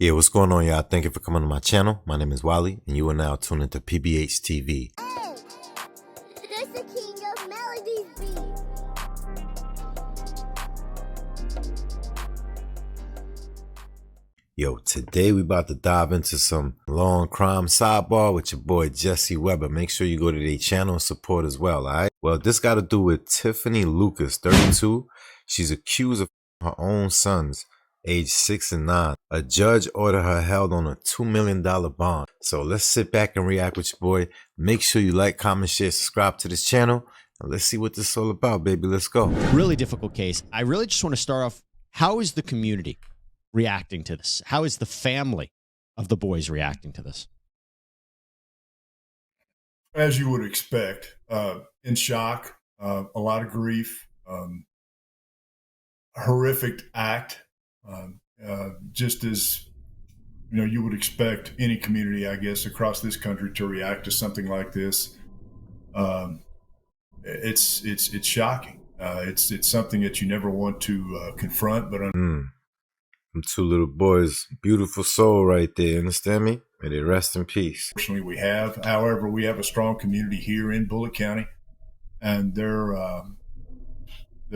Yeah, what's going on, y'all? Thank you for coming to my channel. My name is Wally, and you are now tuned into PBH TV. Hey, this the King of Melodies beat. Yo, today we about to dive into some long crime sidebar with your boy Jesse Weber. Make sure you go to their channel and support as well, alright? Well, this got to do with Tiffany Lucas, 32. She's accused of her own sons, age 6 and 9. A judge ordered her held on a $2 million bond. So let's sit back and react with your boy. Make sure you like, comment, share, subscribe to this channel. And let's see what this is all about, baby. Let's go. Really difficult case. I really just want to start off, how is the community reacting to this? How is the family of the boys reacting to this? As you would expect, in shock, a lot of grief, horrific act, just as you would expect any community, I guess, across this country to react to something like this. It's shocking. It's something that you never want to confront, but Them two little boys, beautiful soul right there. Understand me? May they rest in peace. unfortunately we have. However, we have a strong community here in Bullitt County, and they're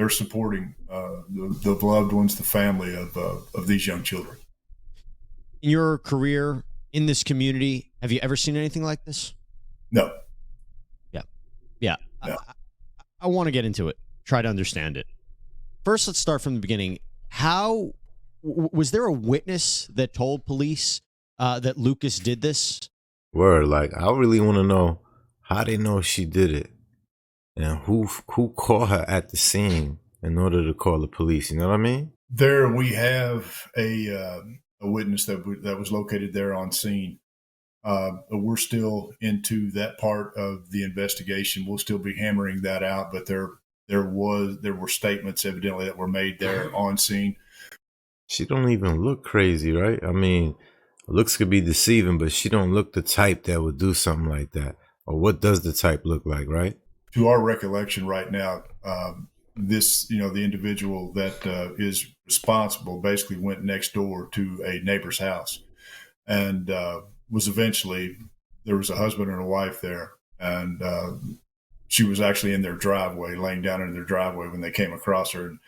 supporting the loved ones, the family of these young children. In your career in this community, have you ever seen anything like this? No. Yeah. No. I want to get into it, try to understand it. First, let's start from the beginning. How was there a witness that told police that Lucas did this? Word, like, I really want to know how they know she did it. And who called her at the scene in order to call the police? You know what I mean? There we have a witness that was located there on scene. We're still into that part of the investigation. We'll still be hammering that out, but there were statements evidently that were made there on scene. She don't even look crazy, right? I mean, looks could be deceiving, but she don't look the type that would do something like that. Or what does the type look like, right? To our recollection right now, the individual that is responsible basically went next door to a neighbor's house, and was eventually, there was a husband and a wife there, and she was actually in their driveway, laying down in their driveway when they came across her. And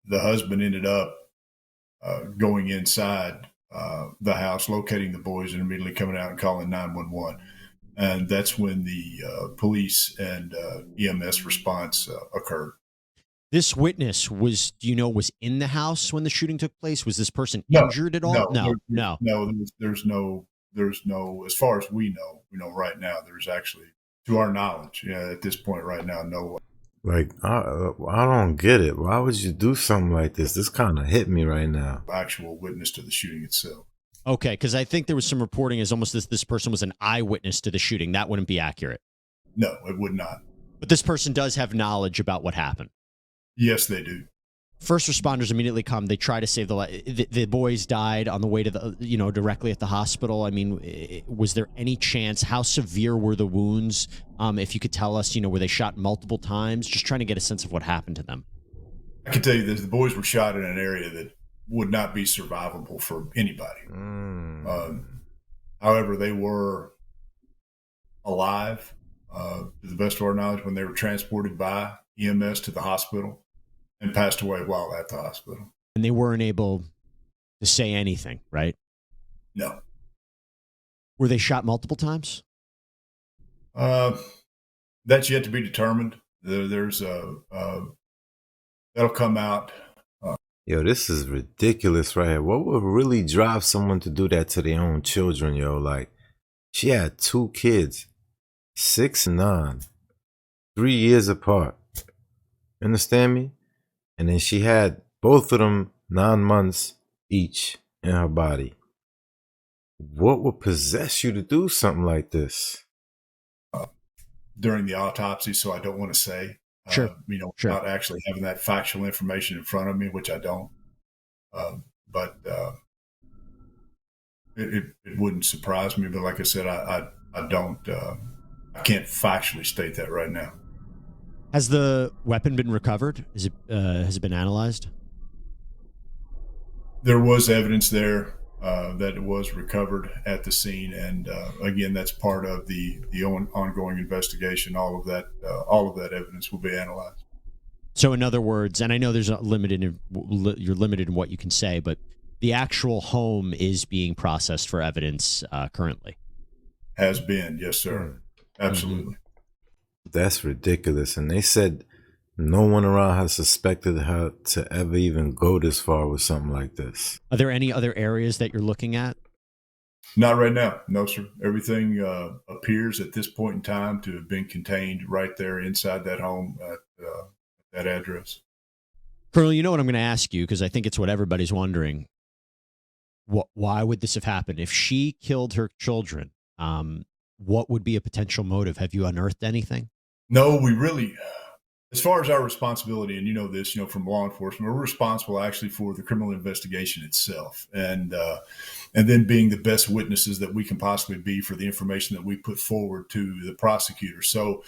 the husband ended up going inside the house, locating the boys, and immediately coming out and calling 911. And that's when the police and EMS response occurred. This witness was in the house when the shooting took place? Was this person injured at all? No. There's no, as far as we know right now, there's actually, to our knowledge, at this point right now, no. Like, I don't get it. Why would you do something like this? This kind of hit me right now. Actual witness to the shooting itself. Okay, because I think there was some reporting as almost this person was an eyewitness to the shooting. That wouldn't be accurate. No, it would not. But this person does have knowledge about what happened. Yes, they do. First responders immediately come. They try to save the life. The boys died on the way to the, directly at the hospital. I mean, was there any chance? How severe were the wounds? If you could tell us, were they shot multiple times? Just trying to get a sense of what happened to them. I can tell you this: the boys were shot in an area that would not be survivable for anybody. However, they were alive, to the best of our knowledge, when they were transported by EMS to the hospital, and passed away while at the hospital. And they weren't able to say anything, right? No. Were they shot multiple times? That's yet to be determined. There's that'll come out. Yo, this is ridiculous right here. What would really drive someone to do that to their own children, yo? Like, she had 2 kids, 6 and 9, 3 years apart. Understand me? And then she had both of them 9 months each in her body. What would possess you to do something like this? During the autopsy, so I don't want to say. Sure. Without actually having that factual information in front of me, which I don't. But it wouldn't surprise me. But like I said, I don't. I can't factually state that right now. Has the weapon been recovered? Has it been analyzed? There was evidence there. that was recovered at the scene, and again, that's part of the ongoing investigation. All of that evidence will be analyzed. So, in other words, and I know you're limited in what you can say, but the actual home is being processed for evidence currently. Has been, yes, sir. Absolutely. That's ridiculous. And they said no one around has suspected her to ever even go this far with something like this. Are there any other areas that you're looking at? Not right now. No, sir. Everything appears at this point in time to have been contained right there inside that home at that address. Colonel, you know what I'm going to ask you, because I think it's what everybody's wondering. Why would this have happened? If she killed her children, what would be a potential motive? Have you unearthed anything? No, we really, as far as our responsibility, and you know this, from law enforcement, we're responsible actually for the criminal investigation itself, and then being the best witnesses that we can possibly be for the information that we put forward to the prosecutor. So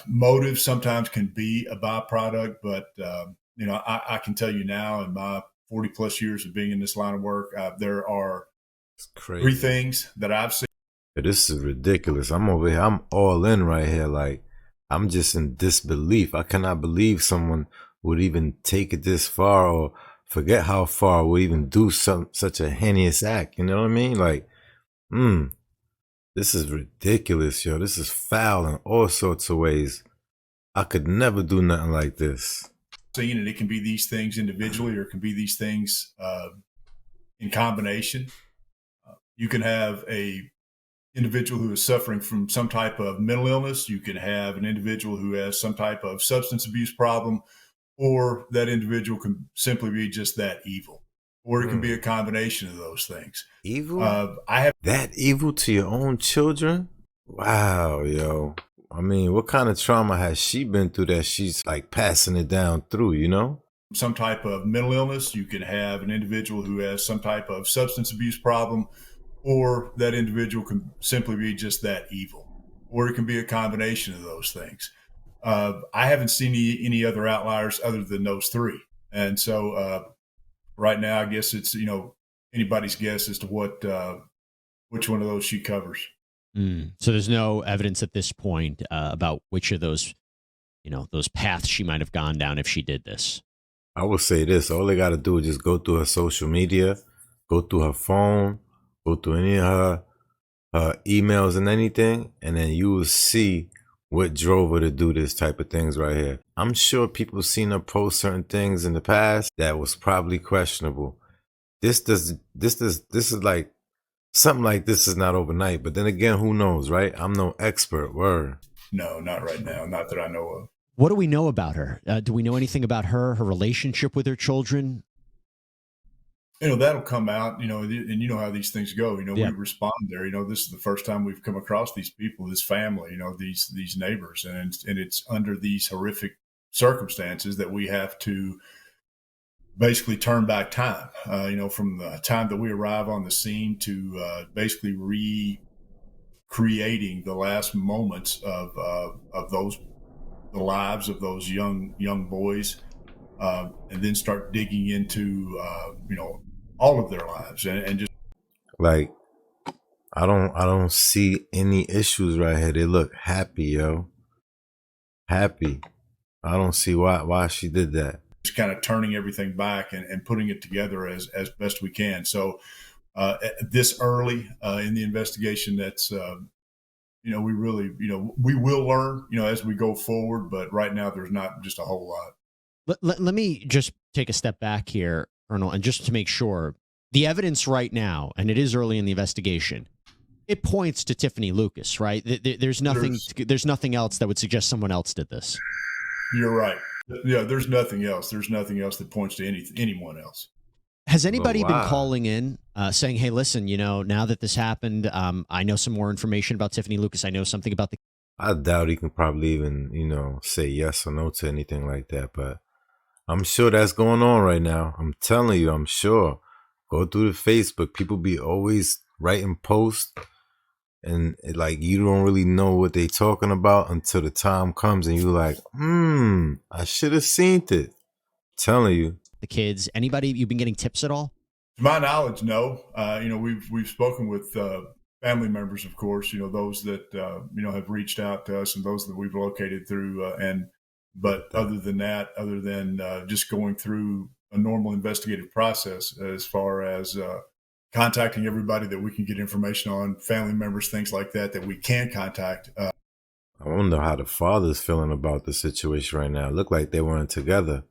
motive sometimes can be a byproduct, but I can tell you now in my 40 plus years of being in this line of work, there are three things that I've seen. This is ridiculous. I'm over here. I'm all in right here. Like, I'm just in disbelief. I cannot believe someone would even take it this far, or forget how far, would even do such a heinous act. You know what I mean? Like, this is ridiculous, yo. This is foul in all sorts of ways. I could never do nothing like this. And it can be these things individually, or it can be these things in combination. You can have a individual who is suffering from some type of mental illness. You can have an individual who has some type of substance abuse problem, or that individual can simply be just that evil, or it can be a combination of those things. Evil? I have that evil to your own children? Wow, yo. I mean, what kind of trauma has she been through that she's like passing it down through, Some type of mental illness. You can have an individual who has some type of substance abuse problem, or that individual can simply be just that evil, or it can be a combination of those things. I haven't seen any other outliers other than those three. And so right now, I guess it's, anybody's guess as to which one of those she covers. So there's no evidence at this point about which of those, those paths she might have gone down if she did this. I would say this. All they got to do is just go through her social media, go through her phone, go through any of her emails and anything, and then you will see what drove her to do this type of things right here. I'm sure people seen her post certain things in the past that was probably questionable. This is like, something like this is not overnight, but then again, who knows, right? I'm no expert. Word. No, not right now. Not that I know of. What do we know about her? Do we know anything about her relationship with her children? That'll come out, and you know how these things go. We respond there. This is the first time we've come across these people, this family, these neighbors, and it's under these horrific circumstances that we have to basically turn back time, from the time that we arrive on the scene to basically recreating the last moments of the lives of those young boys, and then start digging into all of their lives, and just like, I don't see any issues right here. They look happy, yo. Happy. I don't see why she did that. Just kind of turning everything back and putting it together as best we can. So this early in the investigation, that's we really we will learn as we go forward, but right now there's not just a whole lot. Let me just take a step back here, Colonel, and just to make sure, the evidence right now, and it is early in the investigation, it points to Tiffany Lucas, right? There's nothing else that would suggest someone else did this. You're right. Yeah, there's nothing else. There's nothing else that points to anyone else. Has anybody been calling in saying, hey, listen, now that this happened, I know some more information about Tiffany Lucas. I know something about the... I doubt he can probably even, say yes or no to anything like that. But I'm sure that's going on right now. I'm telling you, I'm sure. Go through the Facebook. People be always writing posts. And you don't really know what they talking about until the time comes and you're like, I should have seen it. I'm telling you. The kids, anybody, you've been getting tips at all? To my knowledge, no. We've spoken with family members, of course. Those that have reached out to us, and those that we've located through. But other than that, other than just going through a normal investigative process, as far as contacting everybody that we can get information on, family members, things like that we can contact. I wonder how the father's feeling about the situation right now. It looked like they weren't together.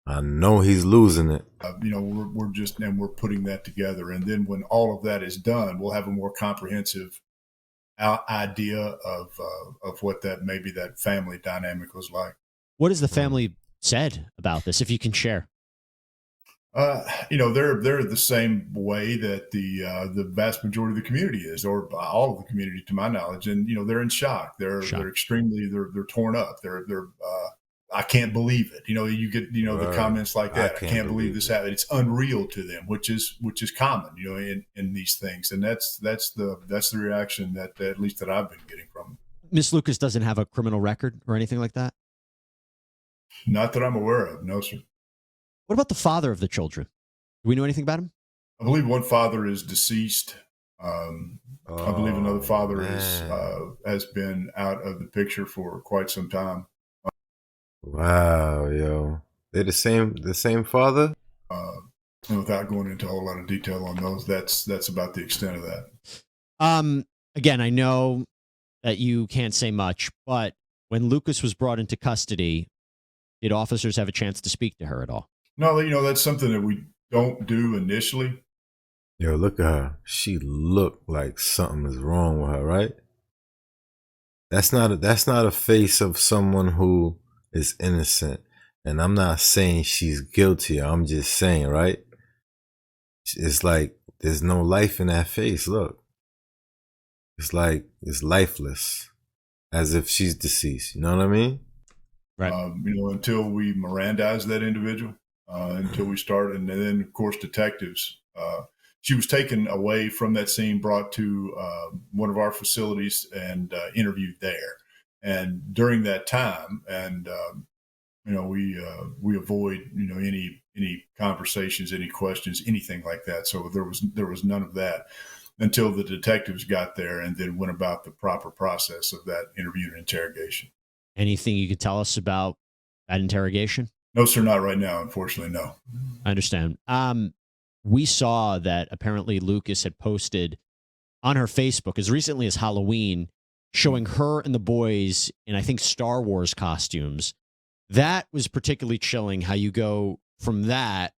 I know he's losing it. We're putting that together, and then when all of that is done, we'll have a more comprehensive idea of what that family dynamic was like. What has the family said about this, if you can share? They're the same way that the vast majority of the community is, or all of the community, to my knowledge, and they're in shock. They're extremely they're torn up. They're I can't believe it. You get the comments like that. I can't believe this happened. It's unreal to them, which is common, in these things, and that's the reaction that at least that I've been getting from them. Miss Lucas doesn't have a criminal record or anything like that? Not that I'm aware of, no, sir. What about the father of the children? Do we know anything about him? I believe one father is deceased. I believe another father has been out of the picture for quite some time. Wow, yo, they're the same father. And without going into a whole lot of detail on those, that's about the extent of that. Again, I know that you can't say much, but when Lucas was brought into custody, did officers have a chance to speak to her at all? No, that's something that we don't do initially. Yo, look at her. She looked like something is wrong with her, right? That's not a face of someone who is innocent. And I'm not saying she's guilty. I'm just saying, right? It's like there's no life in that face. Look. It's like it's lifeless. As if she's deceased. You know what I mean? Right. Until we Mirandize that individual, until we start, and then of course detectives. She was taken away from that scene, brought to one of our facilities, and interviewed there. And during that time, and we avoid any conversations, any questions, anything like that. So there was none of that until the detectives got there, and then went about the proper process of that interview and interrogation. Anything you could tell us about that interrogation? No, sir, not right now. Unfortunately, no. I understand. We saw that apparently Lucas had posted on her Facebook as recently as Halloween, showing her and the boys in, I think, Star Wars costumes. That was particularly chilling, how you go from that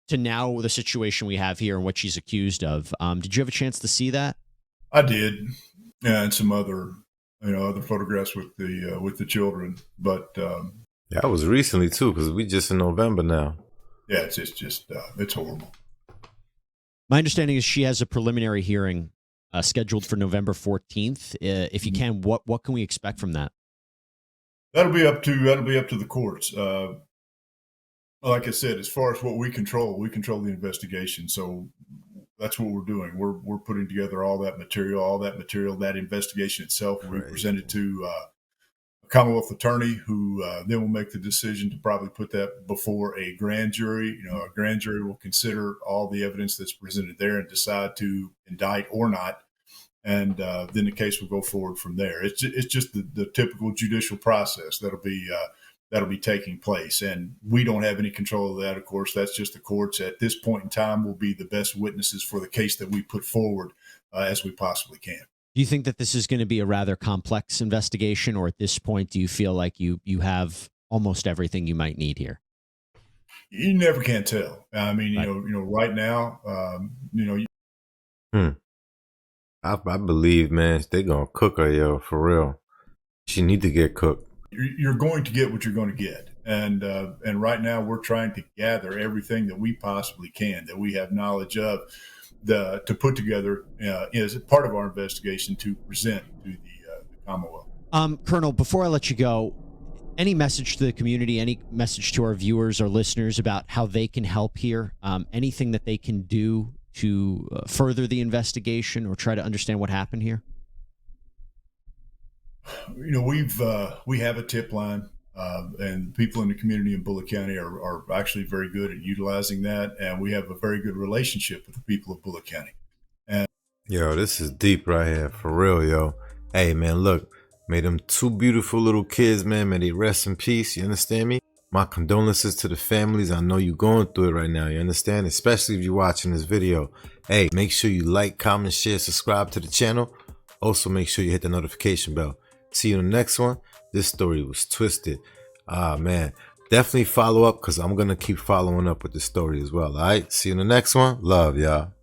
to now the situation we have here and what she's accused of. Did you have a chance to see that? I did, and some other photographs with the children. But that was recently too, because we just in November now. Yeah, it's just it's horrible. My understanding is she has a preliminary hearing scheduled for November 14th. If you can, what can we expect from that? That'll be up to the courts. Like I said, as far as what we control the investigation. So that's what we're doing. We're putting together all that material, that investigation itself. We present it to a Commonwealth attorney, who then will make the decision to probably put that before a grand jury. A grand jury will consider all the evidence that's presented there and decide to indict or not. And then the case will go forward from there. It's just the typical judicial process that'll be taking place, and we don't have any control of that. Of course, that's just the courts. At this point in time, will be the best witnesses for the case that we put forward as we possibly can. Do you think that this is going to be a rather complex investigation, or at this point, do you feel like you have almost everything you might need here? You never can tell. I mean, right now, I believe, man, they're gonna cook her, yo, for real. She need to get cooked. You're going to get what you're going to get, and right now we're trying to gather everything that we possibly can, that we have knowledge of, to put together as part of our investigation to present to the Commonwealth. Colonel, before I let you go, any message to the community, any message to our viewers or listeners about how they can help here? Anything that they can do to further the investigation or try to understand what happened here? We have a tip line. And people in the community in Bullitt County are actually very good at utilizing that. And we have a very good relationship with the people of Bullitt County. Yo, this is deep right here, for real, yo. Hey, man, look, may them two beautiful little kids, man, may they rest in peace, you understand me? My condolences to the families. I know you're going through it right now, you understand? Especially if you're watching this video. Hey, make sure you like, comment, share, subscribe to the channel. Also, make sure you hit the notification bell. See you in the next one. This story was twisted. Ah, man. Definitely follow up because I'm going to keep following up with this story as well, all right? See you in the next one. Love, y'all.